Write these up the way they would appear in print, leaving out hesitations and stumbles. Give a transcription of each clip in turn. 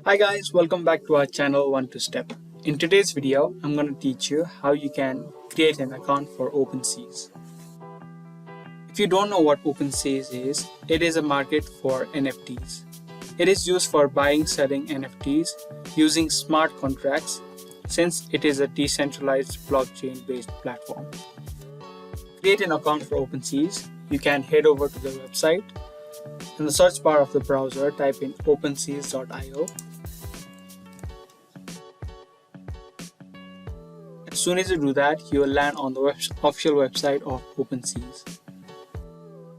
Hi guys, welcome back to our channel 1 to Step. In today's video, I'm going to teach you how you can create an account for OpenSea. If you don't know what OpenSea is, it is a market for NFTs. It is used for buying, selling NFTs using smart contracts since it is a decentralized blockchain-based platform. To create an account for OpenSea, you can head over to the website. In the search bar of the browser, type in opensea.io. As soon as you do that, you will land on the official website of OpenSea.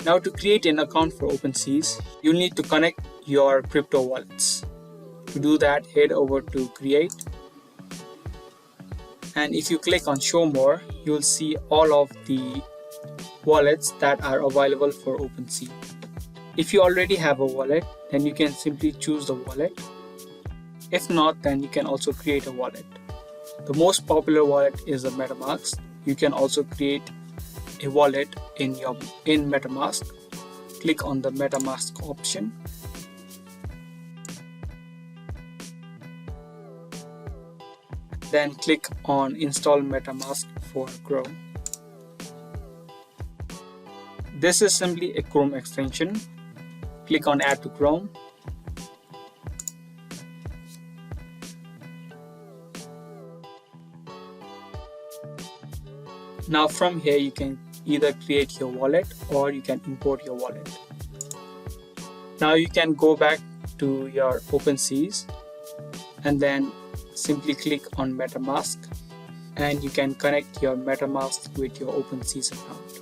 Now to create an account for OpenSea, you'll need to connect your crypto wallets. To do that, head over to Create. And if you click on Show More, you'll see all of the wallets that are available for OpenSea. If you already have a wallet, then you can simply choose the wallet. If not, then you can also create a wallet. The most popular wallet is the MetaMask. You can also create a wallet in MetaMask. Click on the MetaMask option. Then click on Install MetaMask for Chrome. This is simply a Chrome extension. Click on Add to Chrome. Now from here you can either create your wallet or you can import your wallet. Now you can go back to your OpenSea and then simply click on MetaMask and you can connect your MetaMask with your OpenSea account.